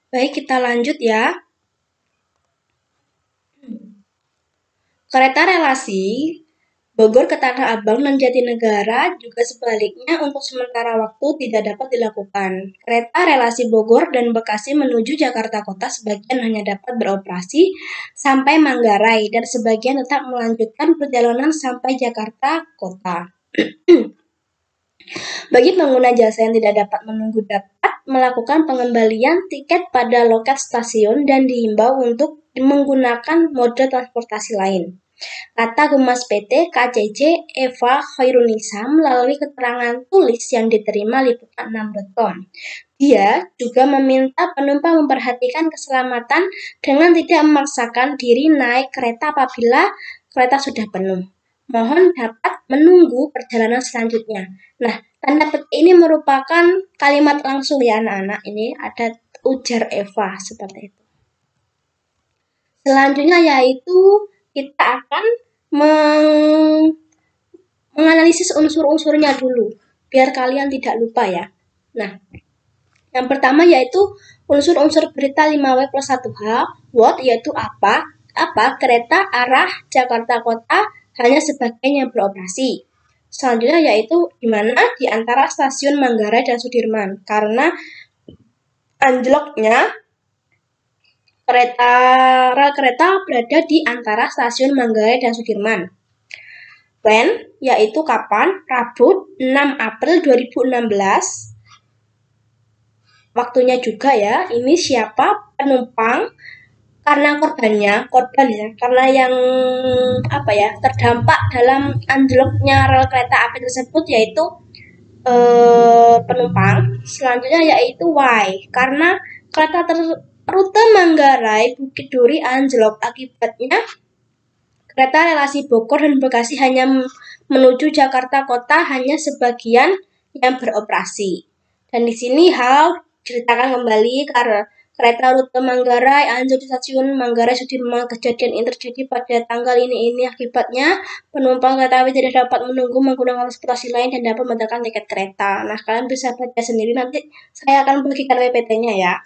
Baik, kita lanjut ya. Kereta relasi Bogor ke Tanah Abang dan Jatinegara juga sebaliknya untuk sementara waktu tidak dapat dilakukan. Kereta relasi Bogor dan Bekasi menuju Jakarta Kota sebagian hanya dapat beroperasi sampai Manggarai dan sebagian tetap melanjutkan perjalanan sampai Jakarta Kota. Bagi pengguna jasa yang tidak dapat menunggu dapat melakukan pengembalian tiket pada loket stasiun dan dihimbau untuk menggunakan mode transportasi lain. Kata Humas PT KCC Eva Khairunisa melalui keterangan tulis yang diterima liputan6.com. Dia juga meminta penumpang memperhatikan keselamatan dengan tidak memaksakan diri naik kereta apabila kereta sudah penuh. Mohon dapat menunggu perjalanan selanjutnya. Nah, tanda petik ini merupakan kalimat langsung ya anak-anak. Ini ada ujar Eva seperti itu. Selanjutnya yaitu kita akan menganalisis unsur-unsurnya dulu, biar kalian tidak lupa ya. Nah, yang pertama yaitu unsur-unsur berita 5W plus 1H, what yaitu apa kereta arah Jakarta Kota hanya sebagian yang beroperasi. Selanjutnya yaitu di mana di antara stasiun Manggarai dan Sudirman, karena anjloknya rel kereta berada di antara stasiun Manggarai dan Sudirman. When, yaitu kapan? Rabu 6 April 2016. Waktunya juga ya, ini siapa penumpang, karena korban ya, karena yang terdampak dalam anjloknya rel kereta api tersebut yaitu penumpang. Selanjutnya yaitu why, karena kereta rute Manggarai Bukit Duri anjlok, akibatnya kereta relasi Bogor dan Bekasi hanya menuju Jakarta Kota hanya sebagian yang beroperasi. Dan di sini hal ceritakan kembali karena kereta rute Manggarai anjlok di stasiun Manggarai Sudirman. Kejadian ini terjadi pada tanggal ini akibatnya penumpang kereta api tidak dapat menunggu menggunakan transportasi lain dan dapat membatalkan tiket kereta. Nah, kalian bisa baca sendiri, nanti saya akan bagikan PPT-nya ya.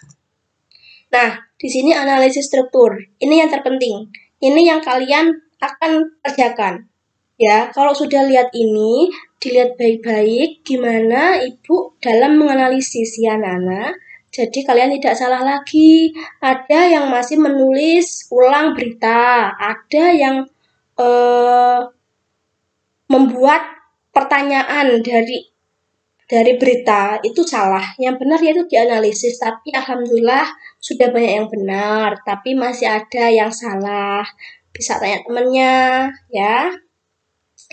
Nah, di sini analisis struktur. Ini yang terpenting. Ini yang kalian akan kerjakan. Ya, kalau sudah lihat ini, dilihat baik-baik gimana Ibu dalam menganalisis ya Nana. Jadi kalian tidak salah lagi. Ada yang masih menulis ulang berita, ada yang membuat pertanyaan dari berita, itu salah. Yang benar yaitu dianalisis, tapi alhamdulillah sudah banyak yang benar, tapi masih ada yang salah. Bisa tanya temannya ya.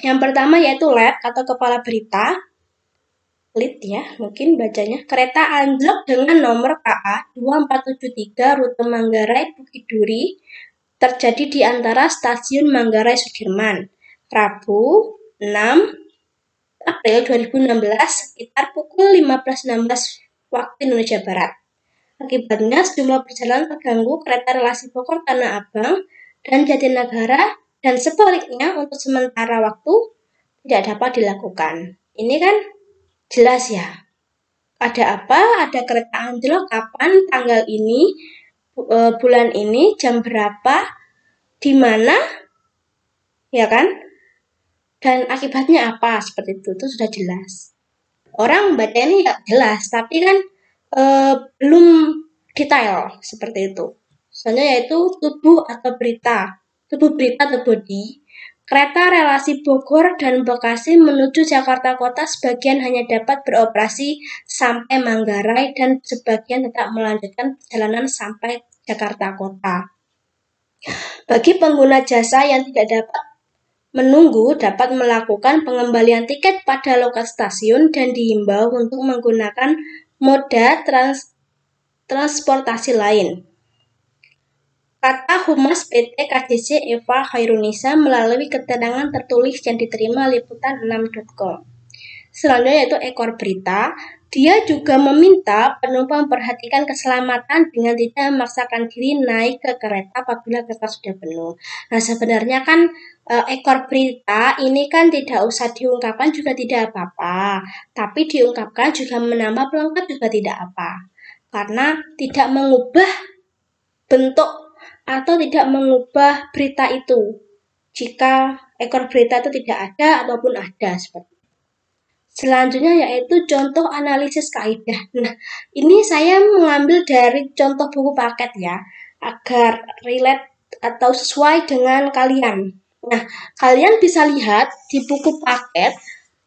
Yang pertama yaitu lead atau kepala berita. Lead ya, mungkin bacanya. Kereta anjlok dengan nomor KA 2473 rute Manggarai Bukit Duri terjadi di antara stasiun Manggarai Sudirman. Rabu 6 April 2016 sekitar pukul 15.16 waktu Indonesia Barat. Akibatnya sejumlah perjalanan terganggu kereta relasi Bogor Tanah Abang dan Jatinegara dan sebaliknya untuk sementara waktu tidak dapat dilakukan. Ini kan jelas ya. Ada apa? Ada kereta anjlok kapan? Tanggal ini, bulan ini, jam berapa? Di mana? Ya kan? Dan akibatnya apa? Seperti itu sudah jelas. Orang baca ini nggak jelas, tapi kan belum detail seperti itu. Soalnya yaitu tubuh atau berita. Tubuh berita atau body. Kereta relasi Bogor dan Bekasi menuju Jakarta Kota sebagian hanya dapat beroperasi sampai Manggarai dan sebagian tetap melanjutkan perjalanan sampai Jakarta Kota. Bagi pengguna jasa yang tidak dapat menunggu dapat melakukan pengembalian tiket pada loket stasiun dan dihimbau untuk menggunakan moda transportasi lain. Kata Humas PT KCC Eva Khairunisa melalui keterangan tertulis yang diterima liputan6.com. Selanjutnya yaitu ekor berita. Dia juga meminta penumpang memperhatikan keselamatan dengan tidak memaksakan diri naik ke kereta apabila kereta sudah penuh. Nah, sebenarnya kan ekor berita ini kan tidak usah diungkapkan juga tidak apa-apa, tapi diungkapkan juga menambah pelengkap juga tidak apa. karena tidak mengubah bentuk atau tidak mengubah berita itu. Jika ekor berita itu tidak ada ataupun ada seperti itu. Selanjutnya yaitu contoh analisis kaidah. Nah, ini saya mengambil dari contoh buku paket ya, agar relate atau sesuai dengan kalian. Nah, kalian bisa lihat di buku paket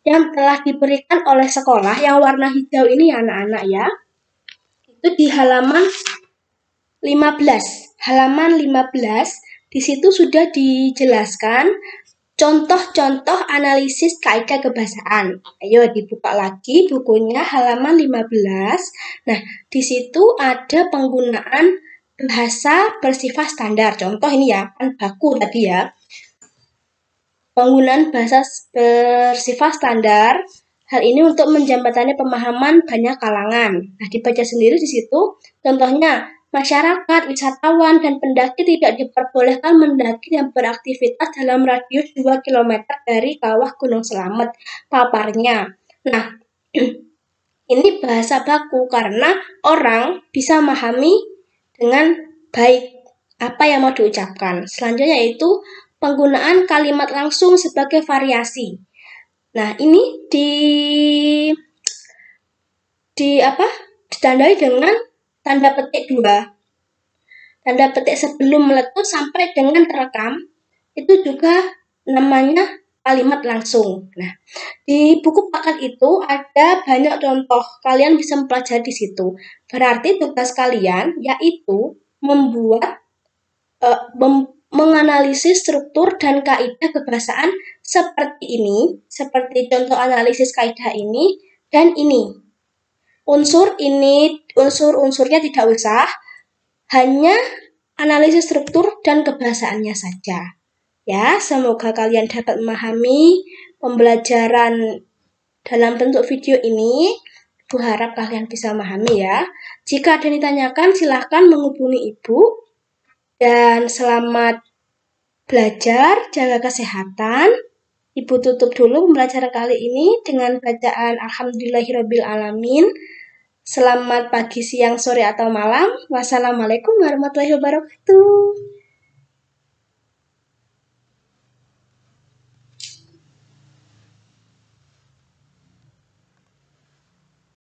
yang telah diberikan oleh sekolah yang warna hijau ini anak-anak ya. Itu di halaman 15. Halaman 15 di situ sudah dijelaskan contoh-contoh analisis kaidah kebahasaan. Ayo dibuka lagi bukunya halaman 15. Nah, di situ ada penggunaan bahasa bersifat standar. Contoh ini ya, kan baku tadi ya. Penggunaan bahasa bersifat standar. Hal ini untuk menjembatani pemahaman banyak kalangan. Nah, dibaca sendiri di situ. Contohnya, masyarakat, wisatawan, dan pendaki tidak diperbolehkan mendaki dan beraktivitas dalam radius 2 km dari kawah Gunung Selamet, paparnya. Nah, ini bahasa baku karena orang bisa memahami dengan baik apa yang mau diucapkan. Selanjutnya yaitu penggunaan kalimat langsung sebagai variasi. Nah, ini ditandai dengan tanda petik 2. Tanda petik sebelum meletus sampai dengan terekam itu juga namanya kalimat langsung. Nah, di buku paket itu ada banyak contoh. Kalian bisa mempelajari di situ. Berarti tugas kalian yaitu menganalisis struktur dan kaidah kebahasaan seperti ini, seperti contoh analisis kaidah ini dan ini. Unsur-unsurnya tidak usah, hanya analisis struktur dan kebahasaannya saja. Ya, semoga kalian dapat memahami pembelajaran dalam bentuk video ini. Ibu harap kalian bisa memahami ya. Jika ada yang ditanyakan, silahkan menghubungi Ibu. Dan selamat belajar, jaga kesehatan. Ibu tutup dulu pembelajaran kali ini dengan bacaan Alhamdulillahirrabbilalamin. Selamat pagi, siang, sore, atau malam. Wassalamualaikum warahmatullahi wabarakatuh.